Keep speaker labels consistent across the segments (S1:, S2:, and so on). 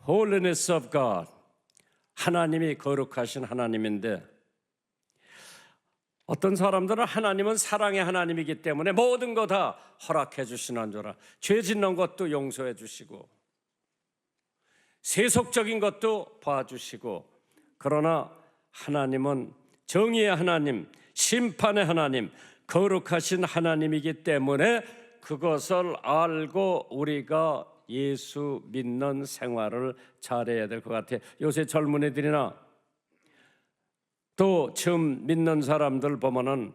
S1: holiness of God, 하나님이 거룩하신 하나님인데, 어떤 사람들은 하나님은 사랑의 하나님이기 때문에 모든 거 다 허락해 주시는 줄 알아. 죄 짓는 것도 용서해 주시고 세속적인 것도 봐주시고, 그러나 하나님은 정의의 하나님, 심판의 하나님, 거룩하신 하나님이기 때문에 그것을 알고 우리가 예수 믿는 생활을 잘해야 될 것 같아요. 요새 젊은이들이나 또 처음 믿는 사람들 보면은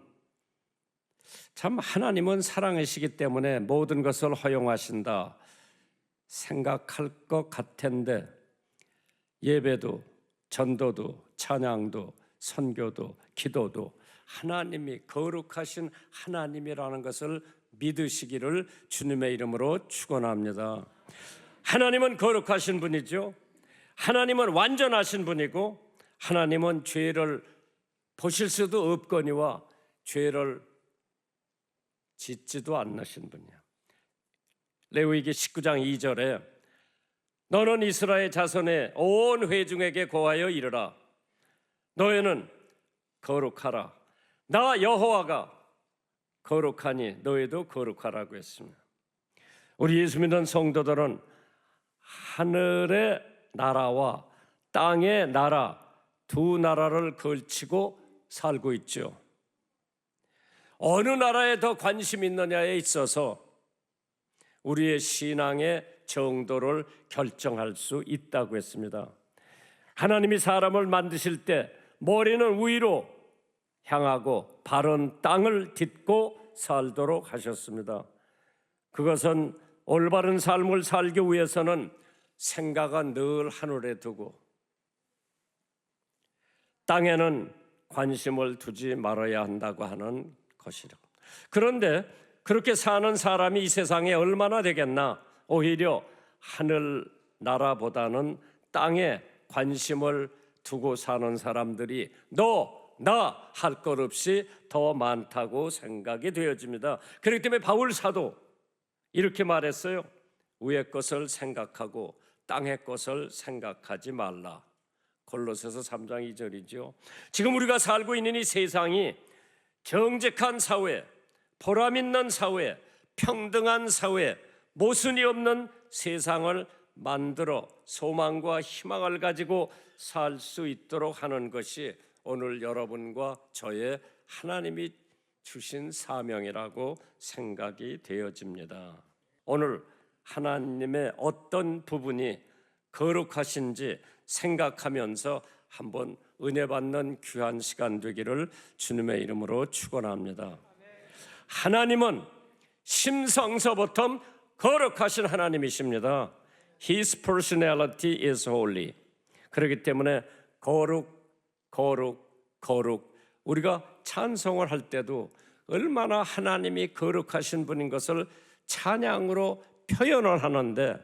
S1: 참 하나님은 사랑이시기 때문에 모든 것을 허용하신다 생각할 것 같은데, 예배도 전도도 찬양도 선교도 기도도 하나님이 거룩하신 하나님이라는 것을 믿으시기를 주님의 이름으로 축원합니다. 하나님은 거룩하신 분이죠. 하나님은 완전하신 분이고, 하나님은 죄를 보실 수도 없거니와 죄를 짓지도 않으신 분이야. 레위기 19장 2절에 너는 이스라엘 자손의 온 회중에게 고하여 이르라. 너희는 거룩하라. 나 여호와가 거룩하니 너희도 거룩하라고 했습니다. 우리 예수 믿는 성도들은 하늘의 나라와 땅의 나라, 두 나라를 걸치고 살고 있죠. 어느 나라에 더 관심 있느냐에 있어서 우리의 신앙의 정도를 결정할 수 있다고 했습니다. 하나님이 사람을 만드실 때 머리는 위로 향하고 발은 땅을 딛고 살도록 하셨습니다. 그것은 올바른 삶을 살기 위해서는 생각은 늘 하늘에 두고 땅에는 관심을 두지 말아야 한다고 하는 것이라. 그런데 그렇게 사는 사람이 이 세상에 얼마나 되겠나? 오히려 하늘 나라보다는 땅에 관심을 두고 사는 사람들이 너, 나 할 것 없이 더 많다고 생각이 되어집니다. 그렇기 때문에 바울 사도 이렇게 말했어요. 위의 것을 생각하고 땅의 것을 생각하지 말라. 골로새서 3장 2절이죠. 지금 우리가 살고 있는 이 세상이 정직한 사회, 보람 있는 사회, 평등한 사회, 모순이 없는 세상을 만들어 소망과 희망을 가지고 살 수 있도록 하는 것이 오늘 여러분과 저의 하나님이 주신 사명이라고 생각이 되어집니다. 오늘 하나님의 어떤 부분이 거룩하신지 생각하면서 한번 은혜 받는 귀한 시간 되기를 주님의 이름으로 축원합니다. 하나님은 심성서부터 거룩하신 하나님이십니다. His personality is holy. 그렇기 때문에 거룩, 우리가 찬송을 할 때도 얼마나 하나님이 거룩하신 분인 것을 찬양으로 표현을 하는데,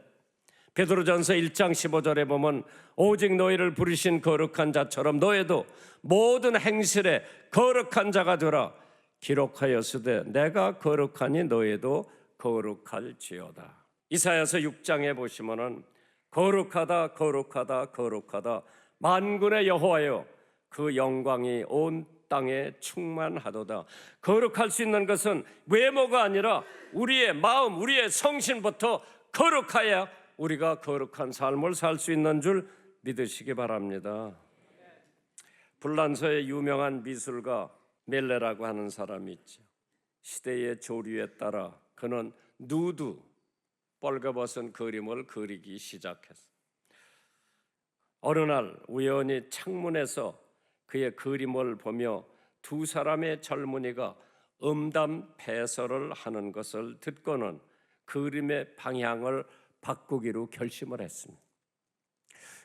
S1: 베드로전서 1장 15절에 보면 오직 너희를 부르신 거룩한 자처럼 너희도 모든 행실에 거룩한 자가 되라. 기록하였으되 내가 거룩하니 너희도 거룩할지어다. 이사야서 6장에 보시면은 거룩하다 거룩하다 거룩하다 만군의 여호와여 그 영광이 온 땅에 충만하도다. 거룩할 수 있는 것은 외모가 아니라 우리의 마음, 우리의 성신부터 거룩하여 우리가 거룩한 삶을 살 수 있는 줄 믿으시기 바랍니다. 불란서의 유명한 미술가 멜레라고 하는 사람이 있죠. 시대의 조류에 따라 그는 누드, 벌거벗은 그림을 그리기 시작했어요. 어느 날 우연히 창문에서 그의 그림을 보며 두 사람의 젊은이가 음담 배설을 하는 것을 듣고는 그림의 방향을 바꾸기로 결심을 했습니다.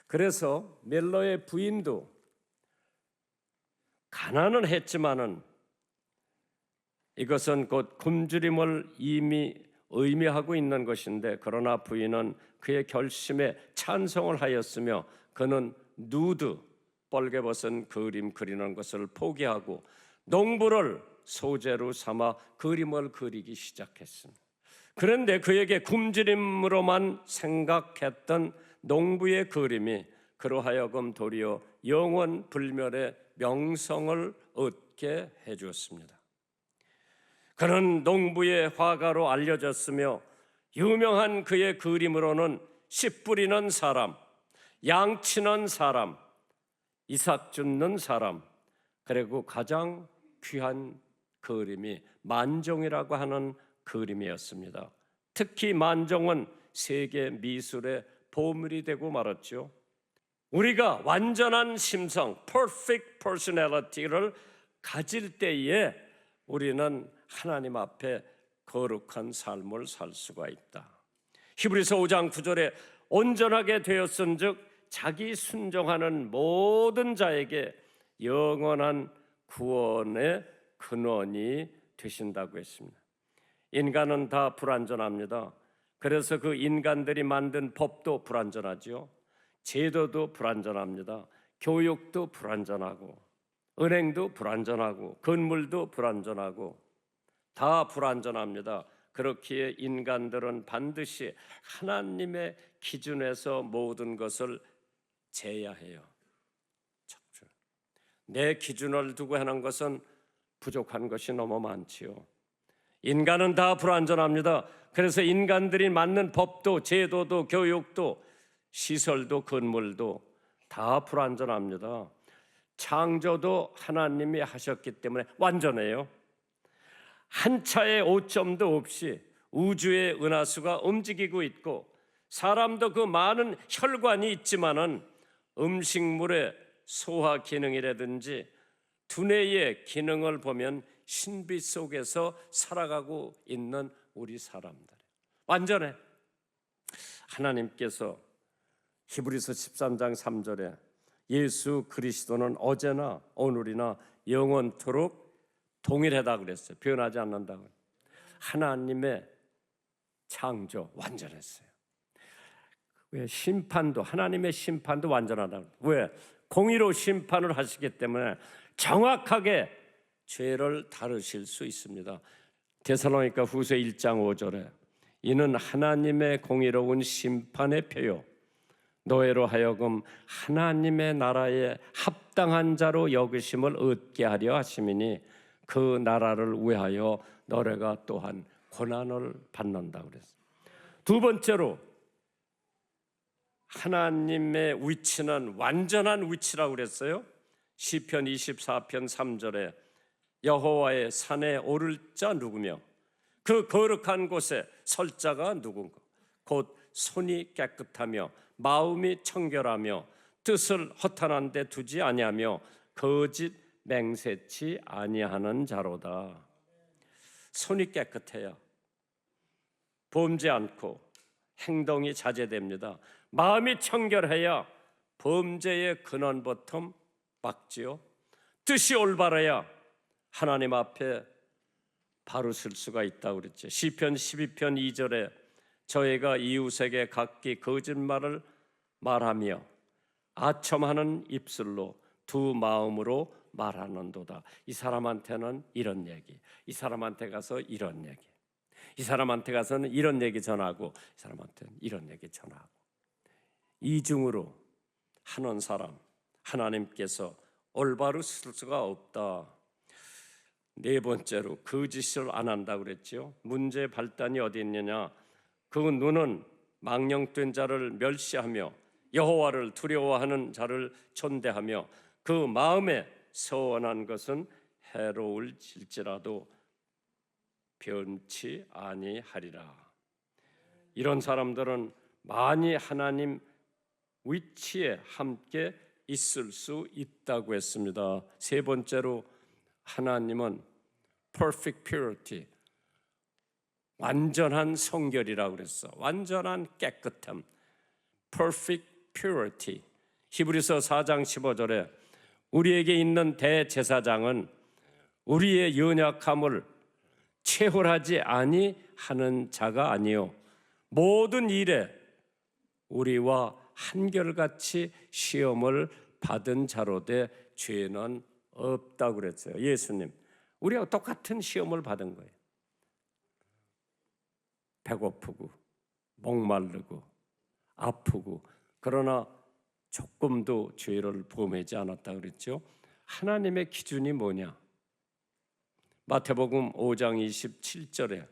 S1: 그래서 멜러의 부인도 가난은 했지만은 이것은 곧 굶주림을 이미 의미하고 있는 것인데, 그러나 부인은 그의 결심에 찬성을 하였으며 그는 누드, 벌게벗은 그림 그리는 것을 포기하고 농부를 소재로 삼아 그림을 그리기 시작했습니다. 그런데 그에게 굶주림으로만 생각했던 농부의 그림이 그로 하여금 도리어 영원 불멸의 명성을 얻게 해주었습니다. 그는 농부의 화가로 알려졌으며 유명한 그의 그림으로는 씨 뿌리는 사람, 양 치는 사람, 이삭 줍는 사람, 그리고 가장 귀한 그림이 만종이라고 하는 그림이었습니다. 특히 만종은 세계 미술의 보물이 되고 말았죠. 우리가 완전한 심성, perfect personality를 가질 때에 우리는 하나님 앞에 거룩한 삶을 살 수가 있다. 히브리서 5장 9절에 온전하게 되었은즉 자기 순종하는 모든 자에게 영원한 구원의 근원이 되신다고 했습니다. 인간은 다 불완전합니다. 그래서 그 인간들이 만든 법도 불완전하죠. 제도도 불완전합니다. 교육도 불완전하고, 은행도 불완전하고, 건물도 불완전하고, 다 불완전합니다. 그렇기에 인간들은 반드시 하나님의 기준에서 모든 것을 재야 해요. 내 기준을 두고 하는 것은 부족한 것이 너무 많지요. 인간은 다 불완전합니다. 그래서 인간들이 만든 법도 제도도 교육도 시설도 건물도 다 불완전합니다. 창조도 하나님이 하셨기 때문에 완전해요. 한 차의 오점도 없이 우주의 은하수가 움직이고 있고, 사람도 그 많은 혈관이 있지만은 음식물의 소화 기능이라든지 두뇌의 기능을 보면 신비 속에서 살아가고 있는 우리 사람들 완전해. 하나님께서 히브리서 13장 3절에 예수 그리스도는 어제나 오늘이나 영원토록 동일하다 그랬어요. 변하지 않는다고. 하나님의 창조 완전했어요. 왜? 심판도, 하나님의 심판도 완전하다고. 왜? 공의로 심판을 하시기 때문에 정확하게 죄를 다루실 수 있습니다. 데살로니가 후서 1장 5절에 이는 하나님의 공의로운 심판의 표요 너희로 하여금 하나님의 나라에 합당한 자로 여기심을 얻게 하려 하심이니 그 나라를 위하여 너희가 또한 고난을 받는다고 그랬어요. 두 번째로 하나님의 위치는 완전한 위치라고 그랬어요. 시편 24편 3절에 여호와의 산에 오를 자 누구며 그 거룩한 곳에 설 자가 누군가 곧 손이 깨끗하며 마음이 청결하며 뜻을 허탄한 데 두지 아니하며 거짓 맹세치 아니하는 자로다. 손이 깨끗해야 범죄 않고 행동이 자제됩니다. 마음이 청결해야 범죄의 근원부터 막지요. 뜻이 올바라야 하나님 앞에 바로 설 수가 있다고 그랬죠. 시편 12편 2절에 저희가 이웃에게 각기 거짓말을 말하며 아첨하는 입술로 두 마음으로 말하는도다. 이 사람한테는 이런 얘기, 이 사람한테 가서 이런 얘기, 이 사람한테 가서는 이런 얘기 전하고, 이 사람한테는 이런 얘기 전하고. 이중으로 하는 사람 하나님께서 올바로 쓸 수가 없다. 네 번째로 거짓을 안 한다고 그랬죠. 문제의 발단이 어디 있느냐? 그 눈은 망령된 자를 멸시하며 여호와를 두려워하는 자를 존대하며 그 마음에 서원한 것은 해로울지라도 변치 아니하리라. 이런 사람들은 많이 하나님 위치에 함께 있을 수 있다고 했습니다. 세 번째로 하나님은 perfect purity, 완전한 성결이라고 그랬어. 완전한 깨끗함, perfect purity. 히브리서 4장 15절에 우리에게 있는 대제사장은 우리의 연약함을 체홀하지 아니하는 자가 아니요 모든 일에 우리와 한결같이 시험을 받은 자로되 죄는 없다고 그랬어요. 예수님, 우리하고 똑같은 시험을 받은 거예요. 배고프고 목마르고 아프고 그러나 조금도 죄를 범하지 않았다 그랬죠. 하나님의 기준이 뭐냐? 마태복음 5장 27절에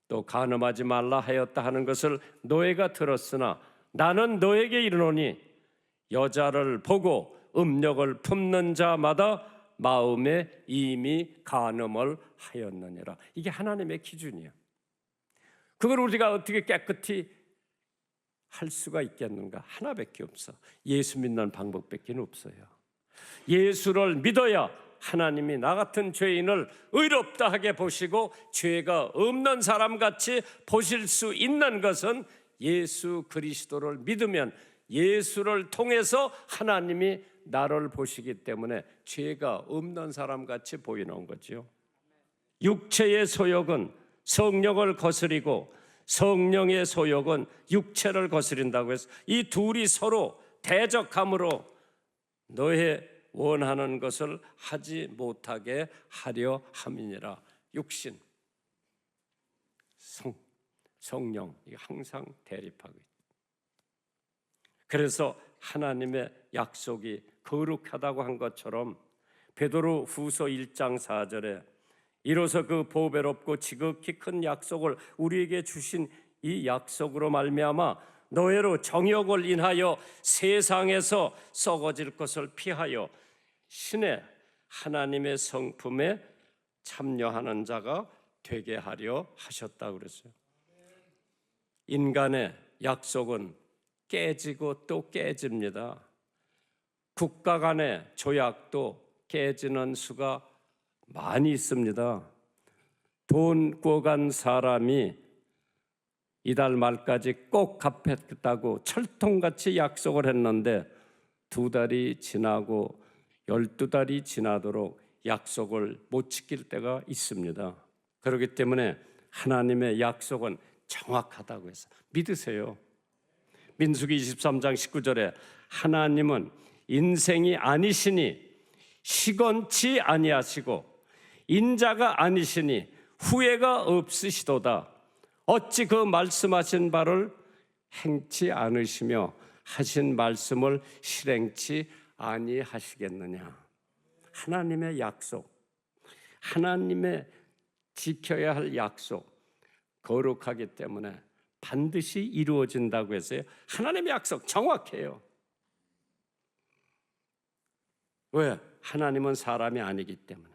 S1: 또 간음하지 말라 하였다 하는 것을 너희가 들었으나 나는 너에게 이르노니 여자를 보고 음욕을 품는 자마다 마음에 이미 간음을 하였느니라. 이게 하나님의 기준이에요. 그걸 우리가 어떻게 깨끗이 할 수가 있겠는가? 하나밖에 없어. 예수 믿는 방법밖에 없어요. 예수를 믿어야 하나님이 나 같은 죄인을 의롭다 하게 보시고 죄가 없는 사람같이 보실 수 있는 것은 예수 그리스도를 믿으면 예수를 통해서 하나님이 나를 보시기 때문에 죄가 없는 사람같이 보이는 거죠. 육체의 소욕은 성령을 거스리고 성령의 소욕은 육체를 거스린다고 해서 이 둘이 서로 대적함으로 너의 원하는 것을 하지 못하게 하려 함이니라. 육신, 성령, 이게 항상 대립하고 있다. 그래서 하나님의 약속이 거룩하다고 한 것처럼 베드로 후서 1장 4절에 이로써 그 보배롭고 지극히 큰 약속을 우리에게 주신 이 약속으로 말미암아 노예로 정욕을 인하여 세상에서 썩어질 것을 피하여 신의 하나님의 성품에 참여하는 자가 되게 하려 하셨다고 그랬어요. 인간의 약속은 깨지고 또 깨집니다. 국가 간의 조약도 깨지는 수가 많이 있습니다. 돈 꿔간 사람이 이달 말까지 꼭 갚겠다고 철통같이 약속을 했는데 2달이 지나고 12달이 지나도록 약속을 못 지킬 때가 있습니다. 그렇기 때문에 하나님의 약속은 정확하다고 해서 믿으세요. 민수기 23장 19절에 하나님은 인생이 아니시니 시건치 아니하시고 인자가 아니시니 후회가 없으시도다. 어찌 그 말씀하신 바를 행치 않으시며 하신 말씀을 실행치 아니하시겠느냐. 하나님의 약속, 하나님의 지켜야 할 약속, 거룩하기 때문에 반드시 이루어진다고 했어요. 하나님의 약속 정확해요. 왜? 하나님은 사람이 아니기 때문에.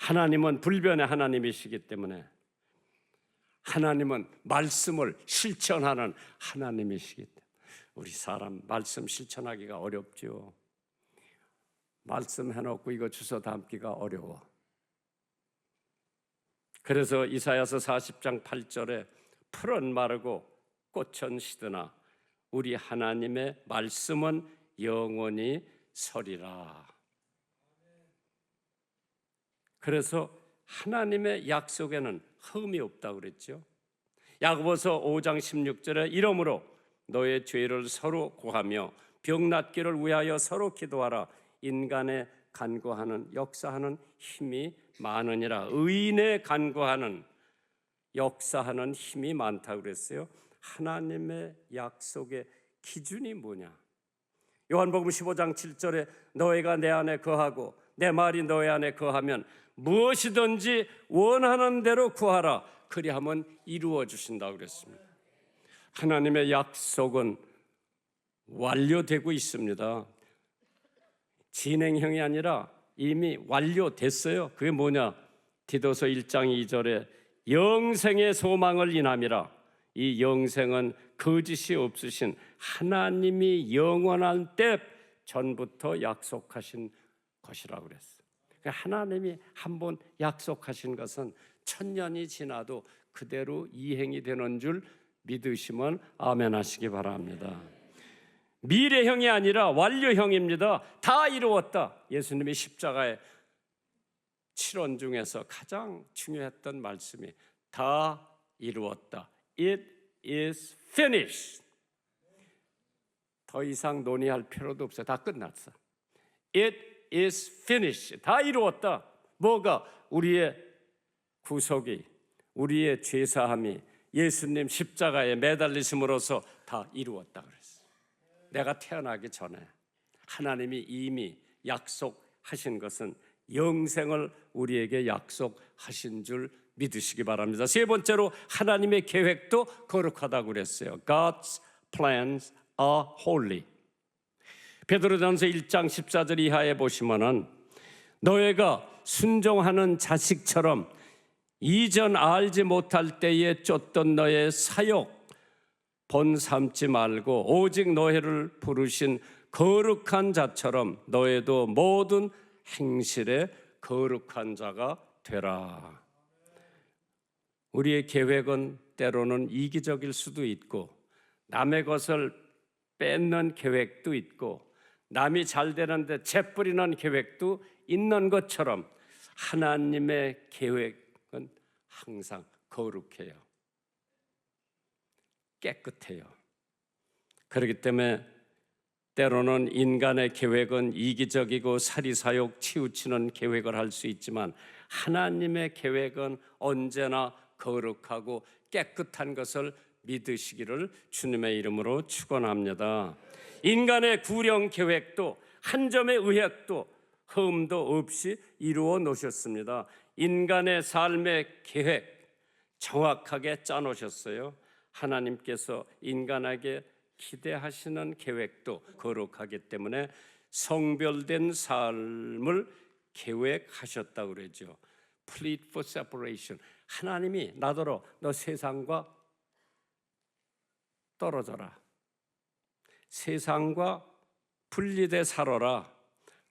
S1: 하나님은 불변의 하나님이시기 때문에. 하나님은 말씀을 실천하는 하나님이시기 때문에. 우리 사람 말씀 실천하기가 어렵죠. 말씀 해놓고 이거 주워 담기가 어려워. 그래서 이사야서 40장 8절에 풀은 마르고 꽃은 시드나 우리 하나님의 말씀은 영원히 서리라. 그래서 하나님의 약속에는 흠이 없다고 그랬죠. 야고보서 5장 16절에 이러므로 너의 죄를 서로 고하며 병 낫기를 위하여 서로 기도하라. 인간의 간구하는 역사하는 힘이 많으니라. 의인의 간구하는 역사하는 힘이 많다고 그랬어요. 하나님의 약속의 기준이 뭐냐? 요한복음 15장 7절에 너희가 내 안에 거하고 내 말이 너희 안에 거하면 무엇이든지 원하는 대로 구하라. 그리하면 이루어 주신다고 그랬습니다. 하나님의 약속은 완료되고 있습니다. 진행형이 아니라 이미 완료됐어요. 그게 뭐냐? 디도서 1장 2절에 영생의 소망을 인함이라. 이 영생은 거짓이 없으신 하나님이 영원한 때 전부터 약속하신 것이라고 그랬어요. 하나님이 한번 약속하신 것은 1000년이 지나도 그대로 이행이 되는 줄 믿으시면 아멘 하시기 바랍니다. 미래형이 아니라 완료형입니다. 다 이루었다. 예수님이 십자가의 7원 중에서 가장 중요했던 말씀이 다 이루었다. It is finished. 더 이상 논의할 필요도 없어요. 다 끝났어. It is finished. 다 이루었다. 뭐가? 우리의 구속이, 우리의 죄사함이 예수님 십자가에 매달리심으로써 다 이루었다 그랬어요. 내가 태어나기 전에 하나님이 이미 약속하신 것은 영생을 우리에게 약속하신 줄 믿으시기 바랍니다. 세 번째로 하나님의 계획도 거룩하다고 그랬어요. God's plans are holy. 베드로전서 1장 14절 이하에 보시면은 너희가 순종하는 자식처럼 이전 알지 못할 때에 쫓던 너의 사욕 본 삼지 말고 오직 너희를 부르신 거룩한 자처럼 너희도 모든 행실에 거룩한 자가 되라. 우리의 계획은 때로는 이기적일 수도 있고 남의 것을 뺏는 계획도 있고 남이 잘 되는데 재뿌리는 계획도 있는 것처럼 하나님의 계획은 항상 거룩해요. 깨끗해요. 그렇기 때문에 때로는 인간의 계획은 이기적이고 사리사욕 치우치는 계획을 할 수 있지만 하나님의 계획은 언제나 거룩하고 깨끗한 것을 믿으시기를 주님의 이름으로 축원합니다. 인간의 구령 계획도 한 점의 의획도 흠도 없이 이루어 놓으셨습니다. 인간의 삶의 계획 정확하게 짜놓으셨어요. 하나님께서 인간에게 기대하시는 계획도 거룩하기 때문에 성별된 삶을 계획하셨다고 그러죠. Plead for separation. 하나님이 나더러 너 세상과 떨어져라. 세상과 분리돼 살아라.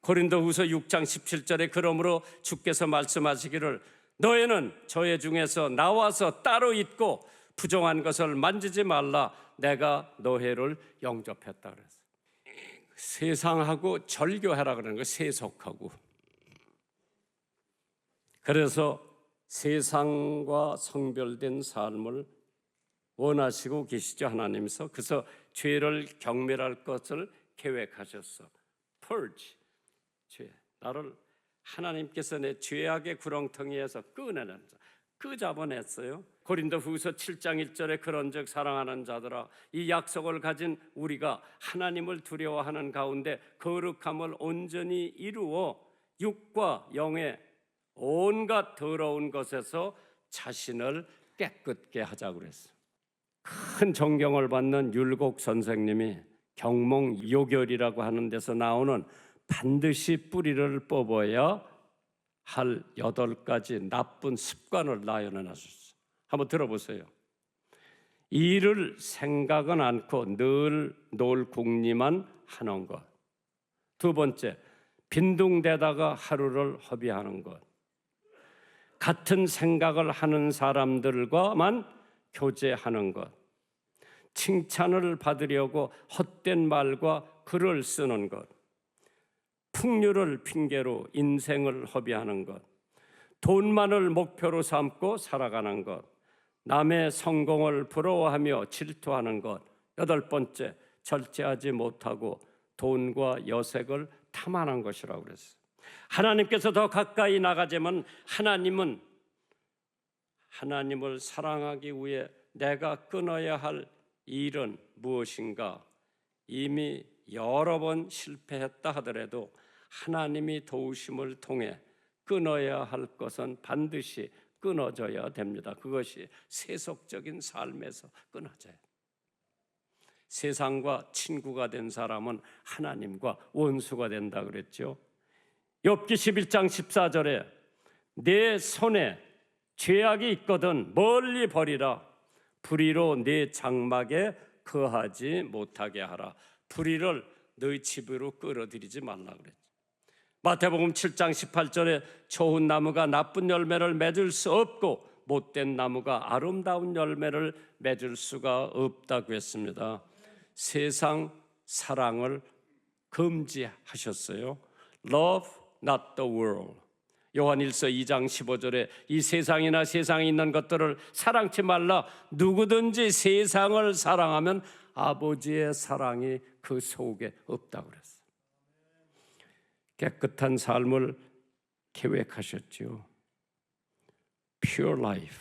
S1: 고린도후서 6장 17절에 그러므로 주께서 말씀하시기를 너희는 저희 중에서 나와서 따로 있고 부정한 것을 만지지 말라. 내가 너희를 영접했다 그랬어요. 세상하고 절교하라 그러는 거 세속하고. 그래서 세상과 성별된 삶을 원하시고 계시죠 하나님께서. 그래서 죄를 경멸할 것을 계획하셨어. Purge, 죄. 나를 하나님께서 내 죄악의 구렁텅이에서 꺼내는 자, 그 잡아냈어요. 고린도후서 7장 1절에 그런즉 사랑하는 자들아 이 약속을 가진 우리가 하나님을 두려워하는 가운데 거룩함을 온전히 이루어 육과 영의 온갖 더러운 것에서 자신을 깨끗게 하자고 그랬어요. 큰 존경을 받는 율곡 선생님이 경몽 요결이라고 하는 데서 나오는 반드시 뿌리를 뽑아야 할 8가지 나쁜 습관을 나열해놨어요. 한번 들어보세요. 일을 생각은 않고 늘 놀 궁리만 하는 것. 두 번째, 빈둥대다가 하루를 허비하는 것. 같은 생각을 하는 사람들과만 교제하는 것. 칭찬을 받으려고 헛된 말과 글을 쓰는 것. 풍류를 핑계로 인생을 허비하는 것. 돈만을 목표로 삼고 살아가는 것. 남의 성공을 부러워하며 질투하는 것. 8번째, 절제하지 못하고 돈과 여색을 탐하는 것이라고 그랬어요. 하나님께서 더 가까이 나가자면 하나님을 사랑하기 위해 내가 끊어야 할 일은 무엇인가? 이미 여러 번 실패했다 하더라도 하나님이 도우심을 통해 끊어야 할 것은 반드시 끊어져야 됩니다. 그것이 세속적인 삶에서 끊어져야 돼요. 세상과 친구가 된 사람은 하나님과 원수가 된다 그랬죠. 욥기 11장 14절에 내 손에 죄악이 있거든 멀리 버리라. 불의로 내 장막에 거하지 못하게 하라. 불의를 너희 집으로 끌어들이지 말라 그랬죠. 마태복음 7장 18절에 좋은 나무가 나쁜 열매를 맺을 수 없고 못된 나무가 아름다운 열매를 맺을 수가 없다고 했습니다. 세상 사랑을 금지하셨어요. Love not the world. 요한일서 2장 15절에 이 세상이나 세상에 있는 것들을 사랑치 말라. 누구든지 세상을 사랑하면 아버지의 사랑이 그 속에 없다고 그랬어요. 깨끗한 삶을 계획하셨죠. Pure life.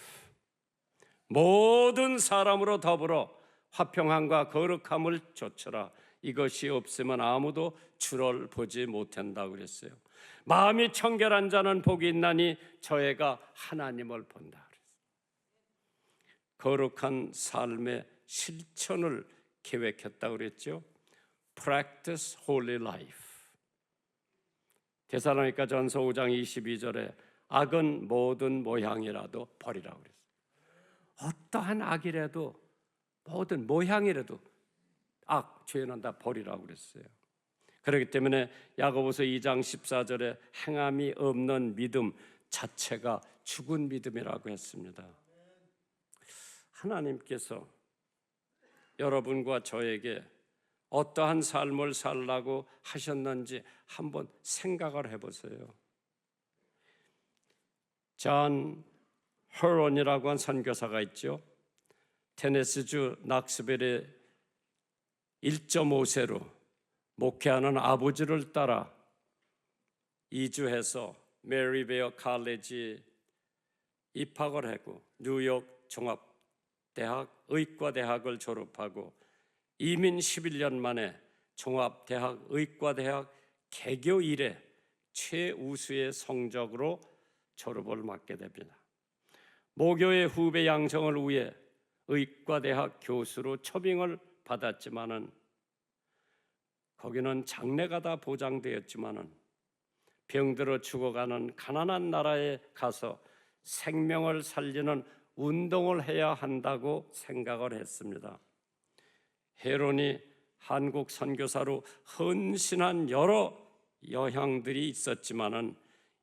S1: 모든 사람으로 더불어 화평함과 거룩함을 좇으라. 이것이 없으면 아무도 주를 보지 못한다고 그랬어요. 마음이 청결한 자는 복이 있나니 저희가 하나님을 본다 그랬어요. 거룩한 삶의 실천을 계획했다고 그랬죠. Practice holy life. 데살로니가 전서 5장 22절에 악은 모든 모양이라도 버리라고 그랬어요. 어떠한 악이라도 모든 모양이라도 죄는 다 버리라고 그랬어요. 그렇기 때문에 야고보서 2장 14절에 행함이 없는 믿음 자체가 죽은 믿음이라고 했습니다. 하나님께서 여러분과 저에게 어떠한 삶을 살라고 하셨는지 한번 생각을 해보세요. 존 허런이라고 한 선교사가 있죠. 테네시주 낙스벨에 1.5세로 목회하는 아버지를 따라 이주해서 메리베어 칼리지 입학을 하고 뉴욕 종합대학 의과대학을 졸업하고 이민 11년 만에 종합대학 의과대학 개교 이래 최우수의 성적으로 졸업을 맡게 됩니다. 모교의 후배 양성을 위해 의과대학 교수로 초빙을 받았지만은 거기는 장래가 다 보장되었지만은 병들어 죽어가는 가난한 나라에 가서 생명을 살리는 운동을 해야 한다고 생각을 했습니다. 헤론이 한국 선교사로 헌신한 여러 여향들이 있었지만은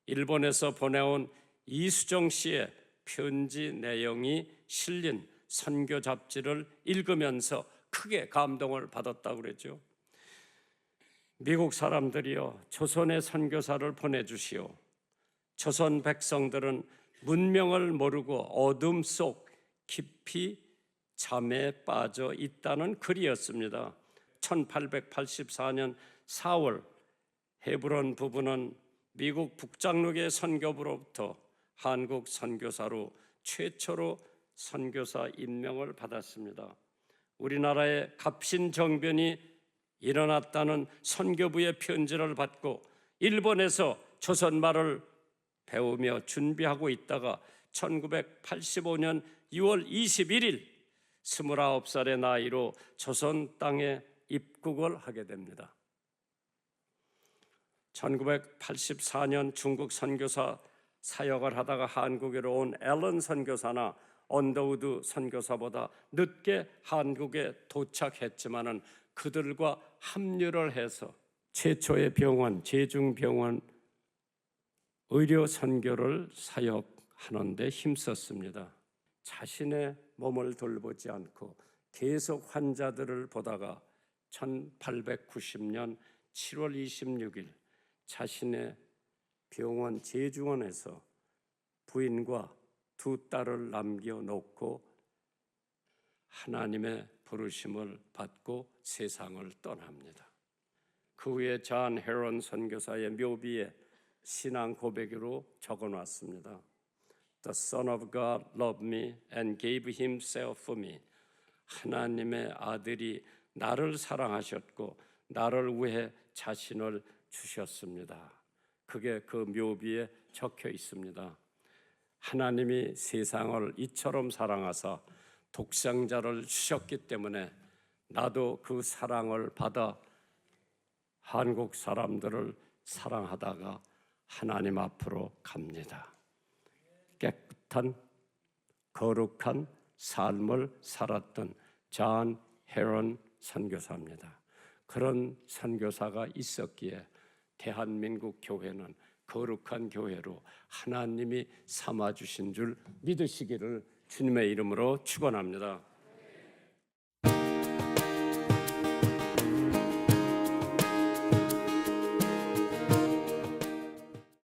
S1: 일본에서 보내온 이수정 씨의 편지 내용이 실린 선교 잡지를 읽으면서 크게 감동을 받았다고 그랬죠. 미국 사람들이여 조선의 선교사를 보내주시오. 조선 백성들은 문명을 모르고 어둠 속 깊이 잠에 빠져 있다는 글이었습니다. 1884년 4월 헤브론 부부는 미국 북장로계 선교부로부터 한국 선교사로 최초로 선교사 임명을 받았습니다. 우리나라에 갑신정변이 일어났다는 선교부의 편지를 받고 일본에서 조선말을 배우며 준비하고 있다가 1985년 6월 21일 29살의 나이로 조선 땅에 입국을 하게 됩니다. 1984년 중국 선교사 사역을 하다가 한국으로 온 앨런 선교사나 언더우드 선교사보다 늦게 한국에 도착했지만은 그들과 합류를 해서 최초의 병원, 제중병원 의료 선교를 사역하는 데 힘썼습니다. 자신의 몸을 돌보지 않고 계속 환자들을 보다가 1890년 7월 26일 자신의 병원 제중원에서 부인과 두 딸을 남겨놓고 하나님의 부르심을 받고 세상을 떠납니다. 그 후에 존 헤런 선교사의 묘비에 신앙 고백으로 적어놨습니다. The Son of God loved me and gave himself for me. 하나님의 아들이 나를 사랑하셨고 나를 위해 자신을 주셨습니다. 그게 그 묘비에 적혀 있습니다. 하나님이 세상을 이처럼 사랑하사 독생자를 주셨기 때문에 나도 그 사랑을 받아 한국 사람들을 사랑하다가 하나님 앞으로 갑니다. 깨끗한 거룩한 삶을 살았던 존 헤런 선교사입니다. 그런 선교사가 있었기에 대한민국 교회는 거룩한 교회로 하나님이 삼아주신 줄 믿으시기를 주님의 이름으로 축원합니다.